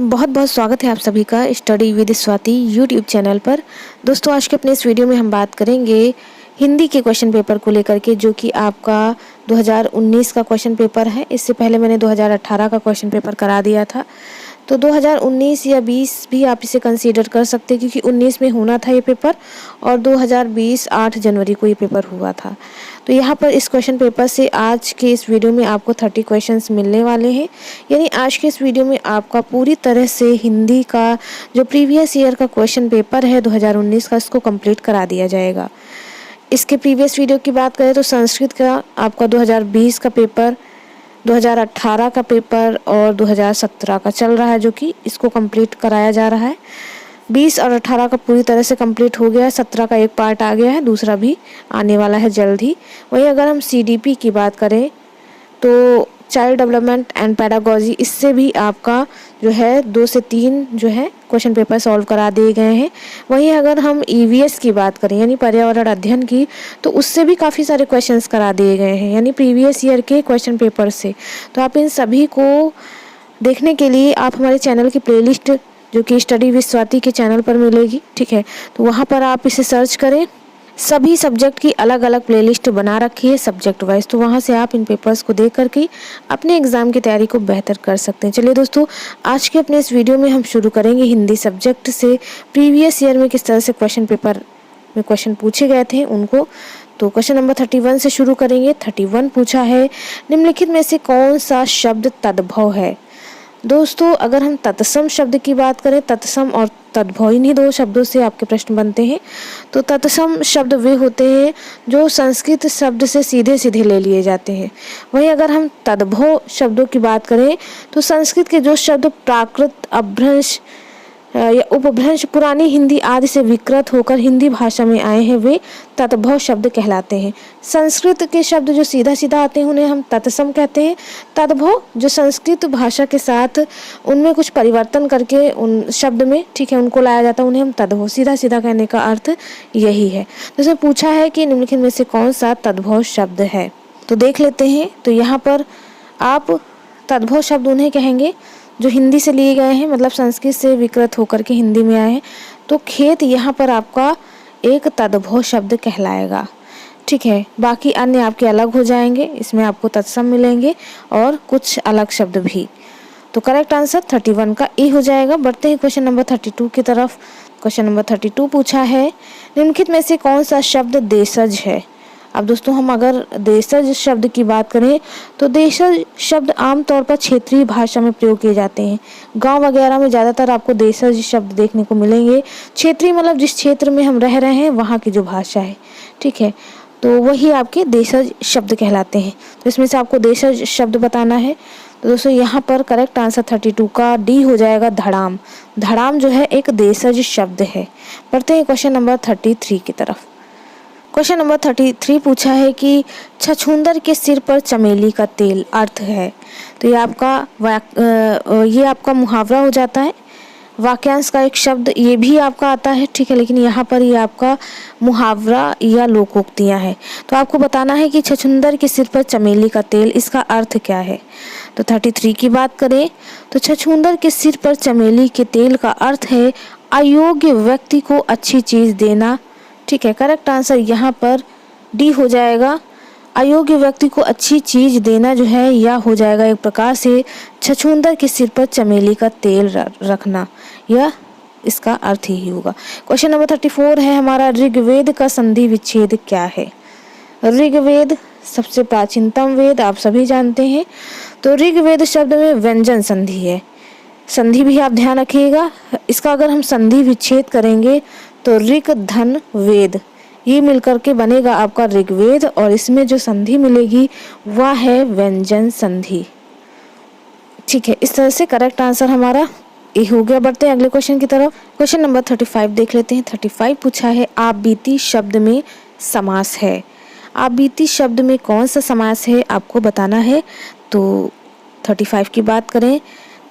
बहुत बहुत स्वागत है आप सभी का study with Swati YouTube channel पर। दोस्तों, आज के अपने इस वीडियो में हम बात करेंगे हिंदी के क्वेश्चन पेपर को लेकर के, जो कि आपका 2019 का क्वेश्चन पेपर है। इससे पहले मैंने 2018 का क्वेश्चन पेपर करा दिया था, तो 2019 या 20 भी आप इसे कंसीडर कर सकते हैं, क्योंकि 19 में होना था ये पेपर और 2020 8 जनवरी को ये पेपर हुआ था। तो यहाँ पर इस क्वेश्चन पेपर से आज के इस वीडियो में आपको 30 क्वेश्चंस मिलने वाले हैं। यानी आज के इस वीडियो में आपका पूरी तरह से हिंदी का जो प्रीवियस ईयर का क्वेश्चन पेपर है 2019 का, इसको कंप्लीट करा दिया जाएगा। इसके प्रीवियस वीडियो की बात करें तो संस्कृत का आपका 2020 का पेपर, 2018 का पेपर और 2017 का चल रहा है, जो कि इसको कंप्लीट कराया जा रहा है। 20 और 18 का पूरी तरह से कंप्लीट हो गया है, 17 का एक पार्ट आ गया है, दूसरा भी आने वाला है जल्द ही। वहीं अगर हम CDP की बात करें तो चाइल्ड डेवलपमेंट एंड पैडागॉजी, इससे भी आपका जो है 2 से 3 जो है क्वेश्चन पेपर सॉल्व करा दिए गए हैं। वहीं अगर हम EVS की बात करें यानी पर्यावरण अध्ययन की, तो उससे भी काफ़ी सारे क्वेश्चंस करा दिए गए हैं, यानी प्रीवियस ईयर के क्वेश्चन पेपर से। तो आप इन सभी को देखने के लिए आप हमारे चैनल की प्लेलिस्ट, जो कि स्टडी विद स्वाति के चैनल पर मिलेगी, ठीक है, तो वहाँ पर आप इसे सर्च करें। सभी सब्जेक्ट की अलग अलग प्लेलिस्ट बना रखी है सब्जेक्ट वाइज, तो वहाँ से आप इन पेपर्स को देख करके अपने एग्ज़ाम की तैयारी को बेहतर कर सकते हैं। चलिए दोस्तों, आज के अपने इस वीडियो में हम शुरू करेंगे हिंदी सब्जेक्ट से। प्रीवियस ईयर में किस तरह से क्वेश्चन पेपर में क्वेश्चन पूछे गए थे उनको। तो क्वेश्चन नंबर 31 से शुरू करेंगे। 31 पूछा है, निम्नलिखित में से कौन सा शब्द तद्भव है। दोस्तों, अगर हम तत्सम शब्द की बात करें, तत्सम और तद्भव, इन्हीं 2 शब्दों से आपके प्रश्न बनते हैं। तो तत्सम शब्द वे होते हैं जो संस्कृत शब्द से सीधे सीधे ले लिए जाते हैं। वहीं अगर हम तद्भव शब्दों की बात करें तो संस्कृत के जो शब्द प्राकृत, अपभ्रंश या उपभ्रंश, पुरानी हिंदी आदि से विकृत होकर हिंदी भाषा में आए हैं, वे तद्भव शब्द कहलाते हैं। संस्कृत के शब्द जो सीधा सीधा आते हैं उन्हें हम तत्सम कहते हैं। तद्भव जो संस्कृत भाषा के साथ उनमें कुछ परिवर्तन करके उन शब्द में, ठीक है, उनको लाया जाता है, उन्हें हम तद्भव, सीधा सीधा कहने का अर्थ यही है। तो इसमें पूछा है कि निम्नलिखित में से कौन सा तद्भव शब्द है, तो देख लेते हैं। तो यहाँ पर आप तद्भव शब्द उन्हें कहेंगे जो हिंदी से लिए गए हैं, मतलब संस्कृत से विकृत होकर के हिंदी में आए हैं। तो खेत यहाँ पर आपका एक तद्भव शब्द कहलाएगा, ठीक है। बाकी अन्य आपके अलग हो जाएंगे, इसमें आपको तत्सम मिलेंगे और कुछ अलग शब्द भी। तो करेक्ट आंसर 31 का ए हो जाएगा। बढ़ते हैं क्वेश्चन नंबर 32 की तरफ। क्वेश्चन नंबर 32 पूछा है, निम्नलिखित में से कौन सा शब्द देशज है। अब दोस्तों, हम अगर देशज शब्द की बात करें तो देशज शब्द आमतौर पर क्षेत्रीय भाषा में प्रयोग किए जाते हैं। गांव वगैरह में ज़्यादातर आपको देशज शब्द देखने को मिलेंगे। क्षेत्रीय मतलब जिस क्षेत्र में हम रह रहे हैं वहाँ की जो भाषा है, ठीक है, तो वही आपके देशज शब्द कहलाते हैं। तो इसमें से आपको देशज शब्द बताना है। तो दोस्तों, यहाँ पर करेक्ट आंसर 32 का डी हो जाएगा, धड़ाम। धड़ाम जो है एक देशज शब्द है। बढ़ते हैं क्वेश्चन नंबर 33 की तरफ। क्वेश्चन नंबर 33 पूछा है कि छछूंदर के सिर पर चमेली का तेल अर्थ है। तो ये आपका मुहावरा हो जाता है, वाक्यांश का एक शब्द ये भी आपका आता है, ठीक है, लेकिन यहाँ पर ये आपका मुहावरा या लोकोक्तियाँ हैं। तो आपको बताना है कि छछूंदर के सिर पर चमेली का तेल, इसका अर्थ क्या है। तो 33 की बात करें तो छछूंदर के सिर पर चमेली के तेल का अर्थ है अयोग्य व्यक्ति को अच्छी चीज़ देना, ठीक है। करेक्ट आंसर यहाँ पर डी हो जाएगा, अयोग्य व्यक्ति को अच्छी चीज देना जो है, या हो जाएगा एक प्रकार से छछूंदर के सिर पर चमेली का तेल रखना, या इसका अर्थ ही होगा। क्वेश्चन नंबर 34 है हमारा, ऋग्वेद का संधि विच्छेद क्या है। ऋग्वेद सबसे प्राचीनतम वेद, आप सभी जानते हैं। तो ऋग्वेद शब्द में व्यंजन संधि है, संधि भी आप ध्यान रखिएगा। इसका अगर हम संधि विच्छेद करेंगे तो ऋग धन वेद, ये मिलकर के बनेगा आपका ऋग्वेद, और इसमें जो संधि मिलेगी वह है व्यंजन संधि, ठीक है। इस तरह से करेक्ट आंसर हमारा ए हो गया। बढ़ते हैं अगले क्वेश्चन की तरफ। क्वेश्चन नंबर 35 देख लेते हैं। 35 पूछा है, आप बीती शब्द में समास है। आप बीती शब्द में कौन सा समास है आपको बताना है। तो 35 की बात करें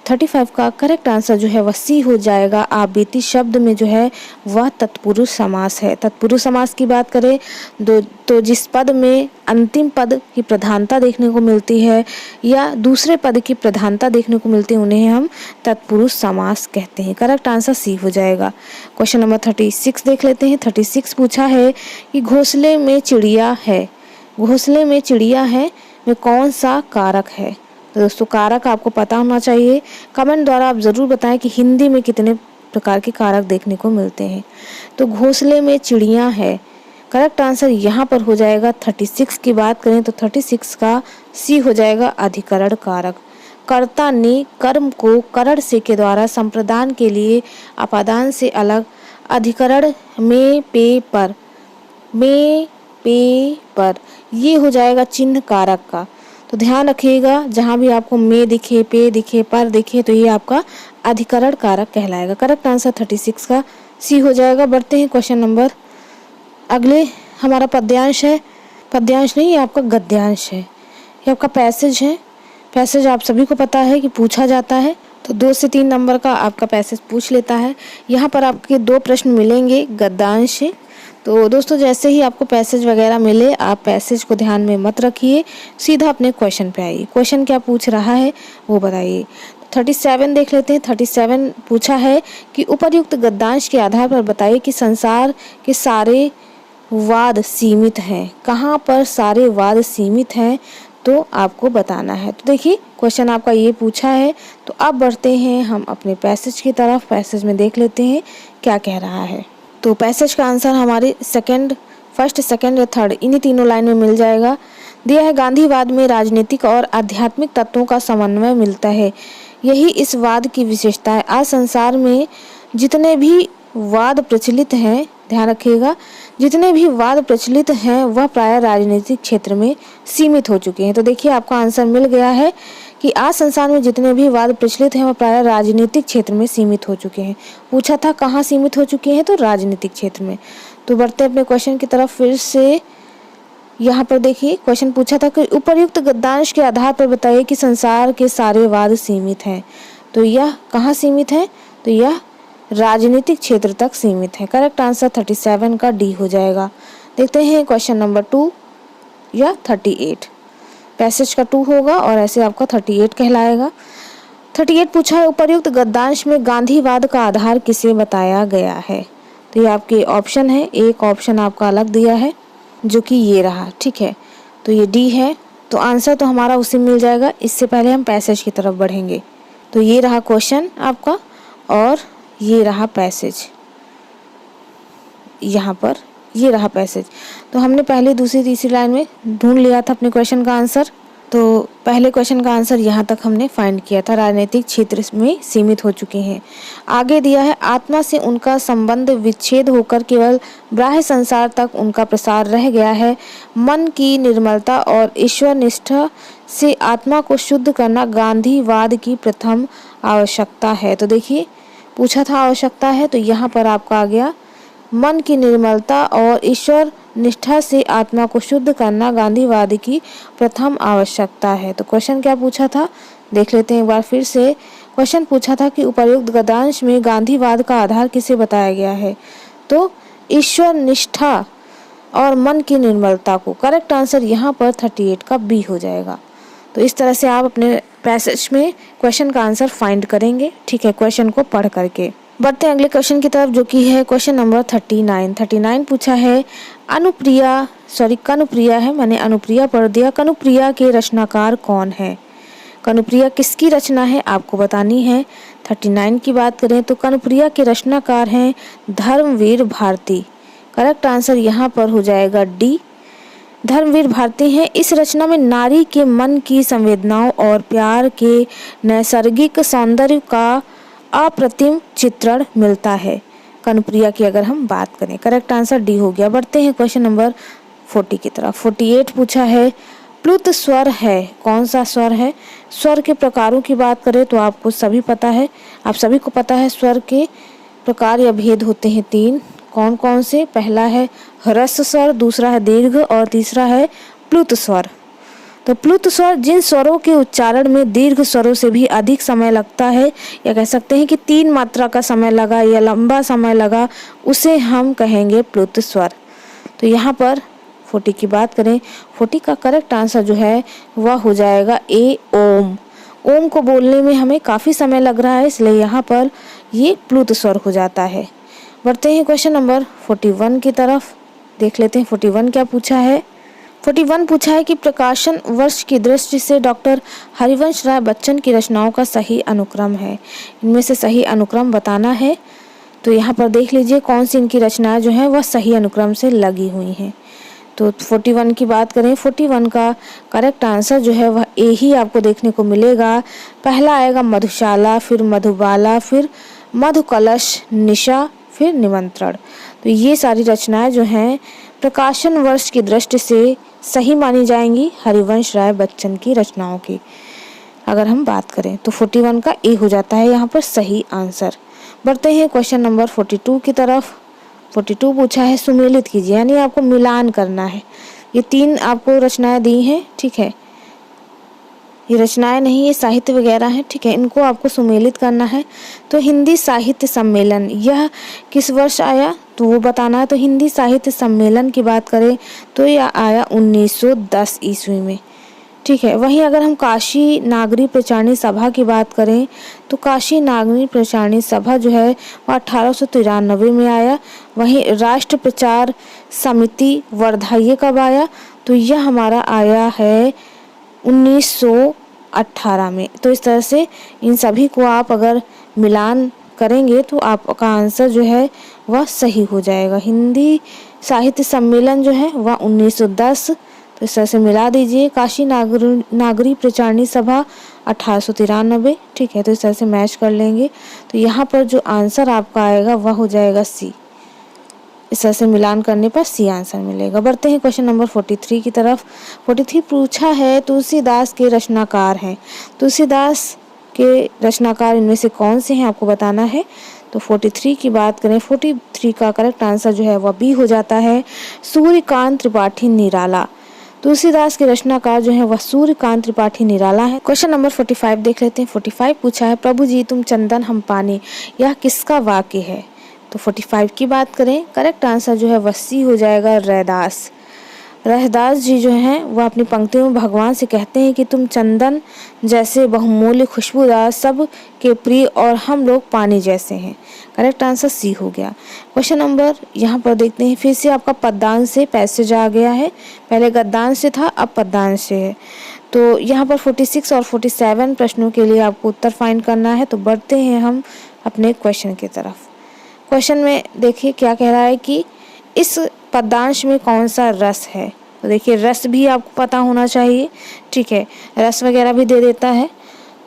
35 का करेक्ट आंसर जो है वह सी हो जाएगा। आप बीती शब्द में जो है वह तत्पुरुष समास है। तत्पुरुष समास की बात करें तो जिस पद में अंतिम पद की प्रधानता देखने को मिलती है या दूसरे पद की प्रधानता देखने को मिलती है उन्हें हम तत्पुरुष समास कहते हैं। करेक्ट आंसर सी हो जाएगा। क्वेश्चन नंबर 36 देख लेते हैं। 36 पूछा है कि घोंसले में चिड़िया है, घोंसले में चिड़िया है में कौन सा कारक है। तो दोस्तों कारक आपको पता होना चाहिए। कमेंट द्वारा आप ज़रूर बताएं कि हिंदी में कितने प्रकार के कारक देखने को मिलते हैं। तो घोंसले में चिड़िया है, करेक्ट आंसर यहाँ पर हो जाएगा। 36 की बात करें तो 36 का सी हो जाएगा अधिकरण कारक। कर्ता ने कर्म को करण से के द्वारा संप्रदान के लिए अपादान से अलग अधिकरण में पे पर ये हो जाएगा चिन्ह कारक का। तो ध्यान रखिएगा जहाँ भी आपको में दिखे, पे दिखे, पर दिखे तो ये आपका अधिकरण कारक कहलाएगा। करेक्ट आंसर 36 का सी हो जाएगा। बढ़ते हैं क्वेश्चन नंबर अगले। हमारा पद्यांश है, पद्यांश नहीं ये आपका गद्यांश है, ये आपका पैसेज है। पैसेज आप सभी को पता है कि पूछा जाता है तो 2 से 3 नंबर का आपका पैसेज पूछ लेता है। यहाँ पर आपके 2 प्रश्न मिलेंगे गद्यांश से। तो दोस्तों जैसे ही आपको पैसेज वगैरह मिले आप पैसेज को ध्यान में मत रखिए, सीधा अपने क्वेश्चन पे आइए। क्वेश्चन क्या पूछ रहा है वो बताइए। 37 देख लेते हैं। 37 पूछा है कि उपर्युक्त गद्यांश के आधार पर बताइए कि संसार के सारे वाद सीमित हैं। कहाँ पर सारे वाद सीमित हैं तो आपको बताना है। तो देखिए क्वेश्चन आपका ये पूछा है। तो अब बढ़ते हैं हम अपने पैसेज की तरफ। पैसेज में देख लेते हैं क्या कह रहा है। तो पैसेज का आंसर हमारे फर्स्ट, सेकंड या थर्ड इन्हीं तीनों लाइन में मिल जाएगा। दिया है गांधीवाद में राजनीतिक और आध्यात्मिक तत्वों का समन्वय मिलता है, यही इस वाद की विशेषता है। आज संसार में जितने भी वाद प्रचलित हैं, ध्यान रखिएगा, जितने भी वाद प्रचलित हैं वह प्राय राजनीतिक क्षेत्र में सीमित हो चुके हैं। तो देखिए आपका आंसर मिल गया है कि आज संसार में जितने भी वाद प्रचलित हैं वह प्राय राजनीतिक क्षेत्र में सीमित हो चुके हैं। पूछा था कहाँ सीमित हो चुके हैं, तो राजनीतिक क्षेत्र में। तो बढ़ते अपने क्वेश्चन की तरफ फिर से। यहाँ पर देखिए क्वेश्चन पूछा था कि उपर्युक्त गद्यांश के आधार पर बताइए कि संसार के सारे वाद सीमित हैं। तो यह कहाँ सीमित है, तो यह राजनीतिक क्षेत्र तक सीमित है। करेक्ट आंसर 37 का डी हो जाएगा। देखते हैं क्वेश्चन नंबर 2 या 38। पैसेज का 2 होगा और ऐसे आपका 38 कहलाएगा। 38 पूछा है उपर्युक्त गद्यांश में गांधीवाद का आधार किसे बताया गया है। तो ये आपके ऑप्शन है। एक ऑप्शन आपका अलग दिया है जो कि ये रहा, ठीक है। तो ये डी है। तो आंसर तो हमारा उसी मिल जाएगा। इससे पहले हम पैसेज की तरफ बढ़ेंगे। तो ये रहा क्वेश्चन आपका और ये रहा पैसेज। यहाँ पर ये रहा पैसेज। तो हमने पहले, दूसरी, तीसरी लाइन में ढूंढ लिया था अपने क्वेश्चन का आंसर। तो पहले क्वेश्चन का आंसर यहाँ तक हमने फाइंड किया था, राजनीतिक क्षेत्र में सीमित हो चुके हैं। आगे दिया है आत्मा से उनका संबंध विच्छेद होकर केवल बाह्य संसार तक उनका प्रसार रह गया है। मन की निर्मलता और ईश्वर निष्ठा से आत्मा को शुद्ध करना गांधीवाद की प्रथम आवश्यकता है। तो देखिए पूछा था आवश्यकता है, तो यहाँ पर आपका आ गया मन की निर्मलता और ईश्वर निष्ठा से आत्मा को शुद्ध करना गांधीवाद की प्रथम आवश्यकता है। तो क्वेश्चन क्या पूछा था देख लेते हैं एक बार फिर से। क्वेश्चन पूछा था कि उपर्युक्त गद्यांश में गांधीवाद का आधार किसे बताया गया है। तो ईश्वर निष्ठा और मन की निर्मलता को। करेक्ट आंसर यहाँ पर 38 का बी हो जाएगा। तो इस तरह से आप अपने पैसेज में क्वेश्चन का आंसर फाइंड करेंगे, ठीक है, क्वेश्चन को पढ़ करके। बढ़ते हैं अगले क्वेश्चन की तरफ जो कि है क्वेश्चन नंबर 39। 39 पूछा है कनुप्रिया है, मैंने अनुप्रिया पढ़ दिया। कनुप्रिया के रचनाकार कौन है। कनुप्रिया किसकी रचना है आपको बतानी है। 39 की बात करें तो कनुप्रिया के रचनाकार हैं धर्मवीर भारती। करेक्ट आंसर यहाँ पर हो जाएगा डी, धर्मवीर भारती हैं। इस रचना में नारी के मन की संवेदनाओं और प्यार के नैसर्गिक सौंदर्य का अप्रतिम चित्रण मिलता है। कनुप्रिया की अगर हम बात करें, करेक्ट आंसर डी हो गया। बढ़ते हैं क्वेश्चन नंबर 40 की तरफ। 48 पूछा है प्लुत स्वर है, कौन सा स्वर है। स्वर के प्रकारों की बात करें तो आपको सभी पता है, आप सभी को पता है स्वर के प्रकार या भेद होते हैं 3। कौन कौन से। पहला है ह्रस्व स्वर, दूसरा है दीर्घ और तीसरा है प्लुत स्वर। तो प्लुत स्वर जिन स्वरों के उच्चारण में दीर्घ स्वरों से भी अधिक समय लगता है, या कह सकते हैं कि 3 मात्रा का समय लगा या लंबा समय लगा, उसे हम कहेंगे प्लुत स्वर। तो यहाँ पर 40 की बात करें, 40 का करेक्ट आंसर जो है वह हो जाएगा ए ओम। ओम को बोलने में हमें काफ़ी समय लग रहा है, इसलिए यहाँ पर ये प्लुत स्वर हो जाता है। बढ़ते हैं क्वेश्चन नंबर 41 की तरफ, देख लेते हैं 41 क्या पूछा है। 41 पूछा है कि प्रकाशन वर्ष की दृष्टि से डॉक्टर हरिवंश राय बच्चन की रचनाओं का सही अनुक्रम है। इनमें से सही अनुक्रम बताना है। तो यहाँ पर देख लीजिए कौन सी इनकी रचनाएं जो है वह सही अनुक्रम से लगी हुई हैं। तो 41 की बात करें, 41 का करेक्ट आंसर जो है वह ए ही आपको देखने को मिलेगा। पहला आएगा मधुशाला, फिर मधुबाला, फिर मधुकलश, निशा, फिर निमंत्रण। तो ये सारी रचनाएं जो हैं प्रकाशन वर्ष की दृष्टि से सही मानी जाएंगी हरिवंश राय बच्चन की रचनाओं की। अगर हम बात करें तो 41 का ए हो जाता है यहाँ पर सही आंसर। बढ़ते हैं क्वेश्चन नंबर 42 की तरफ। 42 पूछा है सुमेलित कीजिए, यानी आपको मिलान करना है। ये 3 आपको रचनाएं दी हैं, ठीक है, ये रचनाएं नहीं, ये साहित्य वगैरह हैं, ठीक है, इनको आपको सुमेलित करना है। तो हिंदी साहित्य सम्मेलन यह किस वर्ष आया तो वो बताना है। तो हिंदी साहित्य सम्मेलन की बात करें तो यह आया 1910 ईस्वी में, ठीक है। वहीं अगर हम काशी नागरी प्रचारणी सभा की बात करें तो काशी नागरी प्रचारणी सभा जो है वह 1893 में आया। वहीं राष्ट्र प्रचार समिति वर्धा ये कब आया तो यह हमारा आया है 1918 में। तो इस तरह से इन सभी को आप अगर मिलान करेंगे तो आपका आंसर जो है वह सही हो जाएगा। हिंदी साहित्य सम्मेलन जो है वह 1910, तो इस तरह से मिला दीजिए। काशी नागरी प्रचारणी सभा 1893, ठीक है, तो इस तरह से मैच कर लेंगे। तो यहाँ पर जो आंसर आपका आएगा वह हो जाएगा सी। इस तरह से मिलान करने पर सी आंसर मिलेगा। बढ़ते हैं क्वेश्चन नंबर 43 की तरफ। 43 पूछा है तुलसीदास के रचनाकार हैं। तुलसीदास के रचनाकार इनमें से कौन से हैं आपको बताना है। तो 43 की बात करें, 43 का करेक्ट आंसर जो है वह बी हो जाता है, सूर्यकांत त्रिपाठी निराला। तुलसीदास के रचनाकार जो है वह सूर्यकांत त्रिपाठी निराला है। क्वेश्चन नंबर 45 देख लेते हैं। 45 पूछा है प्रभु जी तुम चंदन हम पानी, यह किसका वाक्य है। तो 45 की बात करें, करेक्ट आंसर जो है वह सी हो जाएगा, रैदास। रैदास जी जो हैं वह अपनी पंक्तियों में भगवान से कहते हैं कि तुम चंदन जैसे बहुमूल्य खुशबूदार सब के प्रिय और हम लोग पानी जैसे हैं। करेक्ट आंसर सी हो गया। क्वेश्चन नंबर यहाँ पर देखते हैं, फिर से आपका पददान से पैसेज आ गया है। पहले गद्दान से था, अब पददान से है। तो यहाँ पर 46 और 47 प्रश्नों के लिए आपको उत्तर फाइंड करना है। तो बढ़ते हैं हम अपने क्वेश्चन की तरफ। क्वेश्चन में देखिए क्या कह रहा है कि इस पद्यांश में कौन सा रस है। तो देखिए रस भी आपको पता होना चाहिए, ठीक है, रस वगैरह भी दे देता है।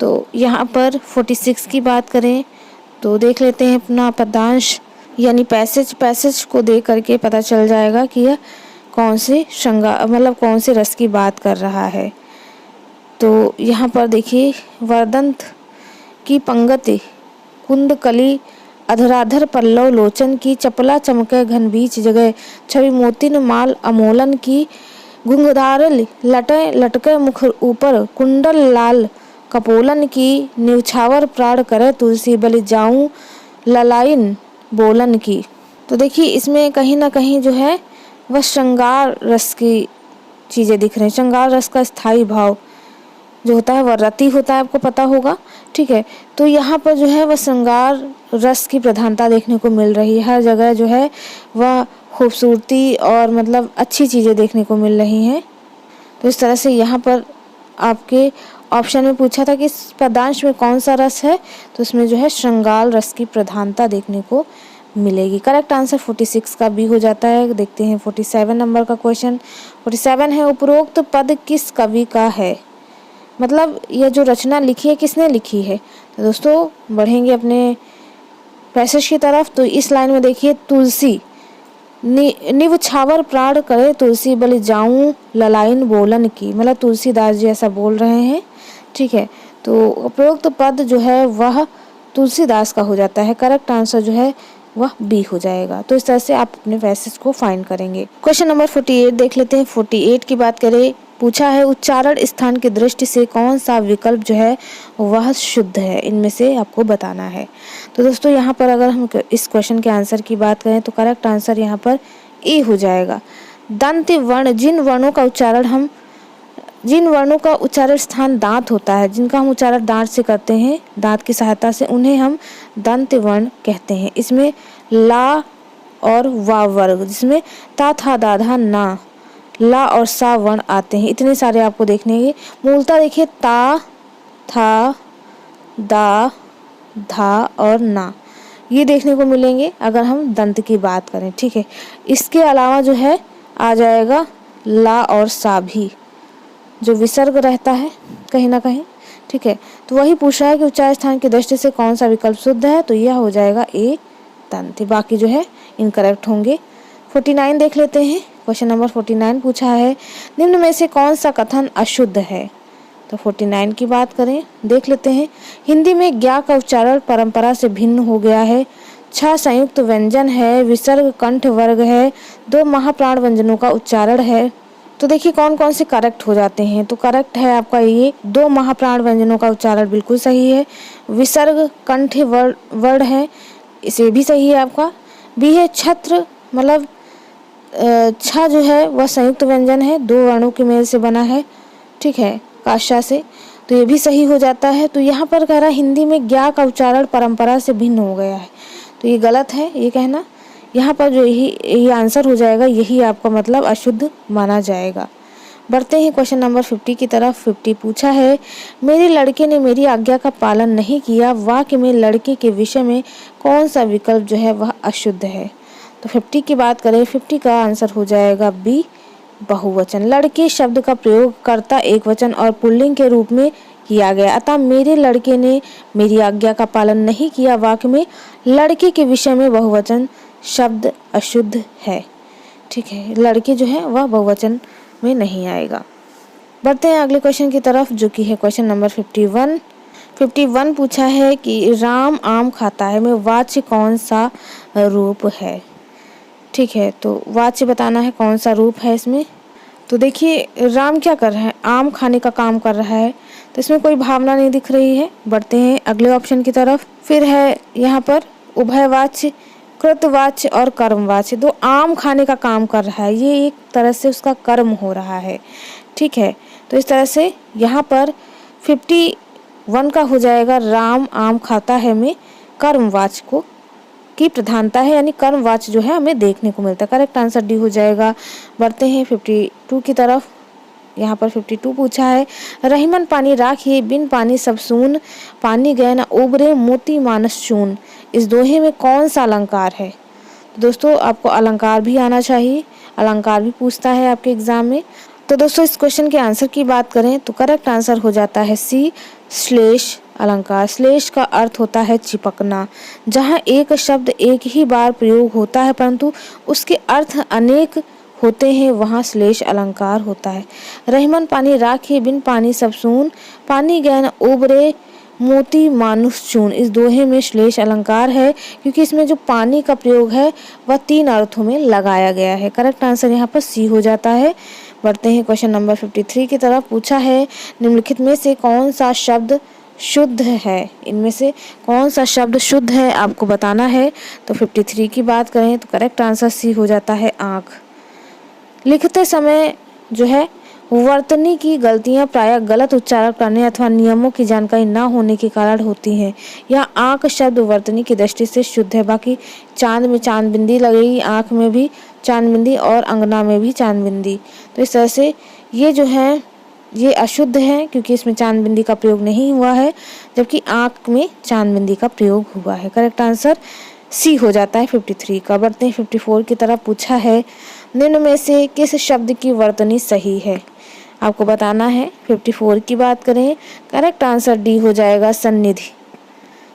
तो यहाँ पर 46 की बात करें तो देख लेते हैं अपना पद्यांश यानी पैसेज को देख करके पता चल जाएगा कि यह कौन से श्रृंगार मतलब कौन से रस की बात कर रहा है। तो यहाँ पर देखिए वर्दंत की पंगति कुंद कली अधराधर पल्लव लोचन की चपला चमके घन बीच जगह छवि मोतिन माल अमोलन की घुंघदार लटके मुख ऊपर कुंडल लाल कपोलन की निछावर प्राण करे तुलसी बलि जाऊं ललाइन बोलन की। तो देखिए इसमें कहीं ना कहीं जो है वह श्रृंगार रस की चीज़ें दिख रही हैं। श्रृंगार रस का स्थायी भाव जो होता है वह रति होता है, आपको पता होगा, ठीक है। तो यहाँ पर जो है वह श्रृंगार रस की प्रधानता देखने को मिल रही है। हर जगह जो है वह खूबसूरती और मतलब अच्छी चीज़ें देखने को मिल रही हैं। तो इस तरह से यहाँ पर आपके ऑप्शन में पूछा था कि इस पद्यांश में कौन सा रस है, तो इसमें जो है श्रृंगार रस की प्रधानता देखने को मिलेगी। करेक्ट आंसर 46 का बी हो जाता है। देखते हैं 47 नंबर का क्वेश्चन। 47 है उपरोक्त पद किस कवि का है, मतलब यह जो रचना लिखी है किसने लिखी है। तो दोस्तों बढ़ेंगे अपने पैसेज की तरफ। तो इस लाइन में देखिए तुलसी निवछावर प्राण करे तुलसी बलि जाऊं ललाइन बोलन की, मतलब तुलसीदास जी ऐसा बोल रहे हैं, ठीक है। तो उपरोक्त पद जो है वह तुलसीदास का हो जाता है। करेक्ट आंसर जो है वह बी हो जाएगा। तो इस तरह से आप अपने पैसेज को फाइंड करेंगे। क्वेश्चन नंबर 48 देख लेते हैं। 48 की बात करें पूछा है उच्चारण स्थान की दृष्टि से कौन सा विकल्प जो है वह शुद्ध है, इनमें से आपको बताना है। तो दोस्तों यहाँ पर अगर हम इस क्वेश्चन के आंसर की बात करें तो करेक्ट आंसर यहाँ पर ए हो जाएगा। दंत वर्ण, जिन वर्णों का उच्चारण स्थान दांत होता है, जिनका हम उच्चारण दांत से करते हैं, दांत की सहायता से, उन्हें हम दंत वर्ण कहते हैं। इसमें ला और वा वर्ग, जिसमें ता था दा धा ना, ला और सा वर्ण आते हैं। इतने सारे आपको देखने के मूलतः देखिए ता, था, दा, धा और ना, ये देखने को मिलेंगे अगर हम दंत की बात करें। ठीक है, इसके अलावा जो है आ जाएगा ला और सा भी, जो विसर्ग रहता है कहीं ना कहीं। ठीक है, तो वही पूछ रहा है कि उच्चारण स्थान की दृष्टि से कौन सा विकल्प शुद्ध है, तो यह हो जाएगा ए दंत। बाकी जो है इनकरेक्ट होंगे। 49 देख लेते हैं। क्वेश्चन नंबर 49 पूछा है निम्न में से कौन सा कथन अशुद्ध है। तो 49 की बात करें, देख लेते हैं। हिंदी में ज्ञा का उच्चारण परंपरा से भिन्न हो गया है। 6 संयुक्त व्यंजन है, विसर्ग कंठ वर्ग है, 2 महाप्राण व्यंजनों का उच्चारण है। तो देखिए कौन कौन से करेक्ट हो जाते हैं। तो करेक्ट है आपका ये 2 महाप्राण व्यंजनों का उच्चारण बिल्कुल सही है। विसर्ग कंठ वर्ण है, इसे भी सही है आपका। बी है छत्र, मतलब छ जो है वह संयुक्त व्यंजन है, 2 वर्णों के मेल से बना है। ठीक है, काशा से, तो ये भी सही हो जाता है। तो यहाँ पर कह रहा है हिंदी में ज्ञा का उच्चारण परंपरा से भिन्न हो गया है, तो ये गलत है ये कहना। यहाँ पर जो यही आंसर हो जाएगा, यही आपका मतलब अशुद्ध माना जाएगा। बढ़ते हैं क्वेश्चन नंबर 50 की तरफ। 50 पूछा है मेरे लड़के ने मेरी आज्ञा का पालन नहीं किया, वाक्य में लड़के के विषय में कौन सा विकल्प जो है वह अशुद्ध है। तो 50 की बात करें, 50 का आंसर हो जाएगा बी बहुवचन। लड़के शब्द का प्रयोग कर्ता एकवचन और पुल्लिंग के रूप में किया गया, अतः मेरे लड़के ने मेरी आज्ञा का पालन नहीं किया वाक्य में लड़के के विषय में बहुवचन शब्द अशुद्ध है। ठीक है, लड़के जो है वह बहुवचन में नहीं आएगा। बढ़ते हैं अगले क्वेश्चन की तरफ, जो कि है क्वेश्चन नंबर 51। 51 पूछा है कि राम आम खाता है में वाच्य कौन सा रूप है। ठीक है, तो वाच्य बताना है कौन सा रूप है इसमें। तो देखिए राम क्या कर रहा है, आम खाने का काम कर रहा है, तो इसमें कोई भावना नहीं दिख रही है। बढ़ते हैं अगले ऑप्शन की तरफ। फिर है यहाँ पर उभयवाच्य, कृतवाच्य और कर्मवाच्य। 2 आम खाने का काम कर रहा है, ये एक तरह से उसका कर्म हो रहा है। ठीक है, तो इस तरह से यहाँ पर 51 का हो जाएगा राम आम खाता है में कर्मवाच्य को की प्रधानता है, यानी कर्मवाच्य जो है हमें देखने को मिलता है। करेक्ट आंसर डी हो जाएगा। बढ़ते हैं 52 की तरफ। यहाँ पर 52 पूछा है रहीमन पानी राखिए बिन पानी सब सून, पानी गए न उबरे मोती मानस चून, इस दोहे में कौन सा अलंकार है। तो दोस्तों आपको अलंकार भी आना चाहिए, अलंकार भी पूछता है आपके एग्जाम में। तो दोस्तों इस क्वेश्चन के आंसर की बात करें तो करेक्ट आंसर हो जाता है सी श्लेष अलंकार। श्लेष का अर्थ होता है चिपकना। जहाँ एक शब्द एक ही बार प्रयोग होता है परंतु उसके अर्थ अनेक होते हैं, वहाँ श्लेष अलंकार होता है। रहीमन पानी राखिए बिन पानी सब सून, पानी गए न उबरे मोती मानुष चून, इस दोहे में श्लेष अलंकार है क्योंकि इसमें जो पानी का प्रयोग है वह 3 अर्थों में लगाया गया है। करेक्ट आंसर यहाँ पर सी हो जाता है। बढ़ते हैं क्वेश्चन नंबर 53 की तरफ। पूछा है निम्नलिखित में से कौन सा शब्द शुद्ध है, इनमें से कौन सा शब्द शुद्ध है आपको बताना है। तो 53 की बात करें तो करेक्ट आंसर सी हो जाता है आँख। लिखते समय जो है वर्तनी की गलतियां प्रायः गलत उच्चारण करने अथवा नियमों की जानकारी न होने के कारण होती हैं। यह आँख शब्द वर्तनी की दृष्टि से शुद्ध है। बाकी चांद में चांद बिंदी लगेगी, आँख में भी चांद बिंदी और अंगना में भी चांद बिंदी, तो इस तरह से ये जो है ये अशुद्ध है क्योंकि इसमें चांद बिंदी का प्रयोग नहीं हुआ है, जबकि आँख में चांद बिंदी का प्रयोग हुआ है। करेक्ट आंसर सी हो जाता है 53 का। बढ़ते हैं 54 की तरफ। पूछा है निम्न में से किस शब्द की वर्तनी सही है, आपको बताना है। 54 की बात करें करेक्ट आंसर डी हो जाएगा सन्निधि।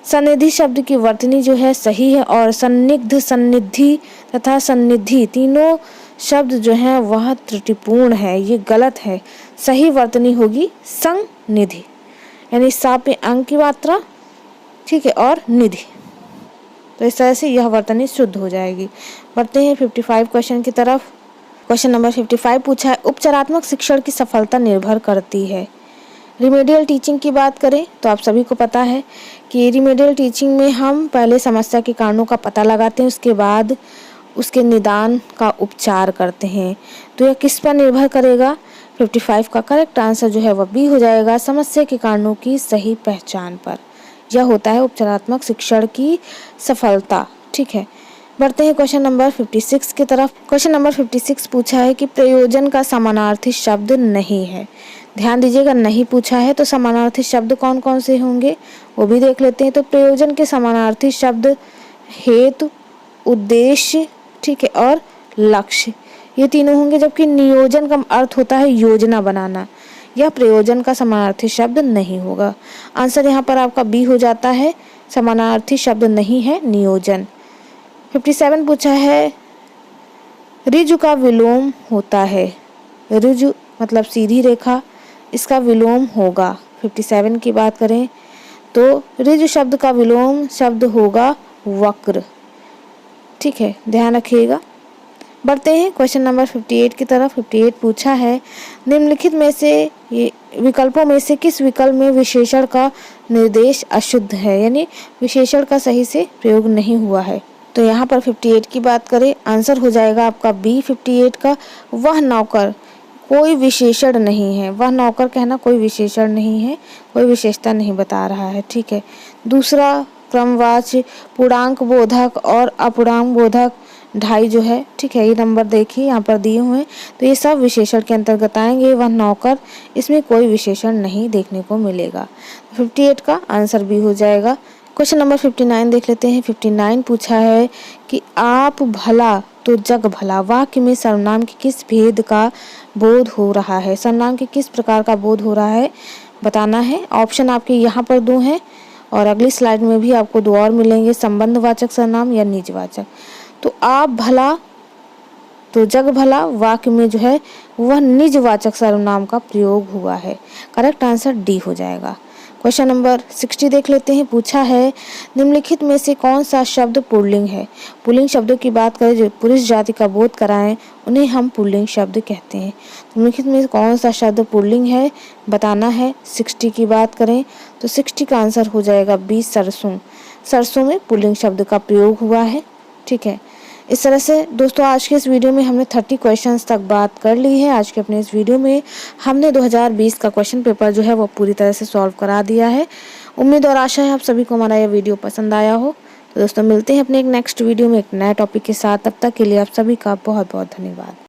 सन्निधि शब्द की वर्तनी जो है सही है और सन्निग्ध, सन्निधि तथा सन्निधि तीनों शब्द जो है वह त्रुटिपूर्ण है, ये गलत है। सही वर्तनी होगी संनिधि, यानी सा पे अंग की मात्रा, ठीक है, और निधि, तो इस तरह से यह वर्तनी शुद्ध हो जाएगी। बढ़ते हैं 55 क्वेश्चन की तरफ। क्वेश्चन नंबर 55 पूछा है, उपचारात्मक शिक्षण की सफलता निर्भर करती है। रिमेडियल टीचिंग की बात करें तो आप सभी को पता है कि रिमेडियल टीचिंग में हम पहले समस्या के कारणों का पता लगाते हैं, उसके बाद उसके निदान का उपचार करते हैं। तो यह किस पर निर्भर करेगा? 55 का करेक्ट आंसर जो है वह बी हो जाएगा, समस्या के कारणों की सही पहचान पर। यह होता है उपचारात्मक शिक्षण की सफलता। ठीक है, बढ़ते हैं क्वेश्चन नंबर 56 की तरफ। क्वेश्चन नंबर 56 पूछा है कि प्रयोजन का समानार्थी शब्द नहीं है। ध्यान दीजिएगा, नहीं पूछा है तो समानार्थी शब्द कौन कौन से होंगे वो भी देख लेते हैं। तो प्रयोजन के समानार्थी शब्द हेतु, उद्देश्य, ठीक है, और लक्ष्य, ये तीनों होंगे। जबकि नियोजन का अर्थ होता है योजना बनाना, यह प्रयोजन का समानार्थी शब्द नहीं होगा। आंसर यहाँ पर आपका बी हो जाता है, समानार्थी शब्द नहीं है नियोजन। 57 पूछा है, ऋजु का विलोम होता है। ऋजु मतलब सीधी रेखा, इसका विलोम होगा। 57 की बात करें तो ऋजु शब्द का विलोम शब्द होगा वक्र। ठीक है, ध्यान रखिएगा। बढ़ते हैं क्वेश्चन नंबर 58 की तरफ। 58 पूछा है, निम्नलिखित में से ये विकल्पों में से किस विकल्प में विशेषण का निर्देश अशुद्ध है, यानी विशेषण का सही से प्रयोग नहीं हुआ है। तो यहाँ पर 58 की बात करें, आंसर हो जाएगा आपका बी 58 का, वह नौकर कोई विशेषण नहीं है। वह नौकर कहना कोई विशेषण नहीं है, कोई विशेषता नहीं बता रहा है। ठीक है, दूसरा क्रमवाच्य, पूर्णांक बोधक और अपूर्णांक बोधक 2.5 जो है, ठीक है, ये नंबर देखिए यहाँ पर दिए हुए हैं, तो ये सब विशेषण के अंतर्गत आएंगे। वह नौकर, इसमें कोई विशेषण नहीं देखने को मिलेगा। 58 का आंसर भी हो जाएगा। क्वेश्चन नंबर 59 देख लेते हैं। 59 पूछा है कि आप भला तो जग भला वाक्य में सर्वनाम के किस भेद का बोध हो रहा है। सर्वनाम के किस प्रकार का बोध हो रहा है बताना है। ऑप्शन आपके यहाँ पर 2 हैं और अगली स्लाइड में भी आपको 2 और मिलेंगे, संबंधवाचक सर्वनाम या निजवाचक। तो आप भला तो जग भला वाक्य में जो है वह निजवाचक सर्वनाम का प्रयोग हुआ है। करेक्ट आंसर डी हो जाएगा। क्वेश्चन नंबर 60 देख लेते हैं। पूछा है, निम्नलिखित में से कौन सा शब्द पुल्लिंग है। पुल्लिंग शब्दों की बात करें जो पुरुष जाति का बोध कराएं उन्हें हम पुल्लिंग शब्द कहते हैं। निम्नलिखित में कौन सा शब्द पुल्लिंग है बताना है। 60 की बात करें तो 60 का आंसर हो जाएगा बी सरसों। सरसों में पुल्लिंग शब्द का प्रयोग हुआ है। ठीक है, इस तरह से दोस्तों आज के इस वीडियो में हमने 30 क्वेश्चंस तक बात कर ली है। आज के अपने इस वीडियो में हमने 2020 का क्वेश्चन पेपर जो है वो पूरी तरह से सॉल्व करा दिया है। उम्मीद और आशा है आप सभी को हमारा यह वीडियो पसंद आया हो। तो दोस्तों मिलते हैं अपने एक नेक्स्ट वीडियो में एक नए टॉपिक के साथ। तब तक के लिए आप सभी का बहुत बहुत धन्यवाद।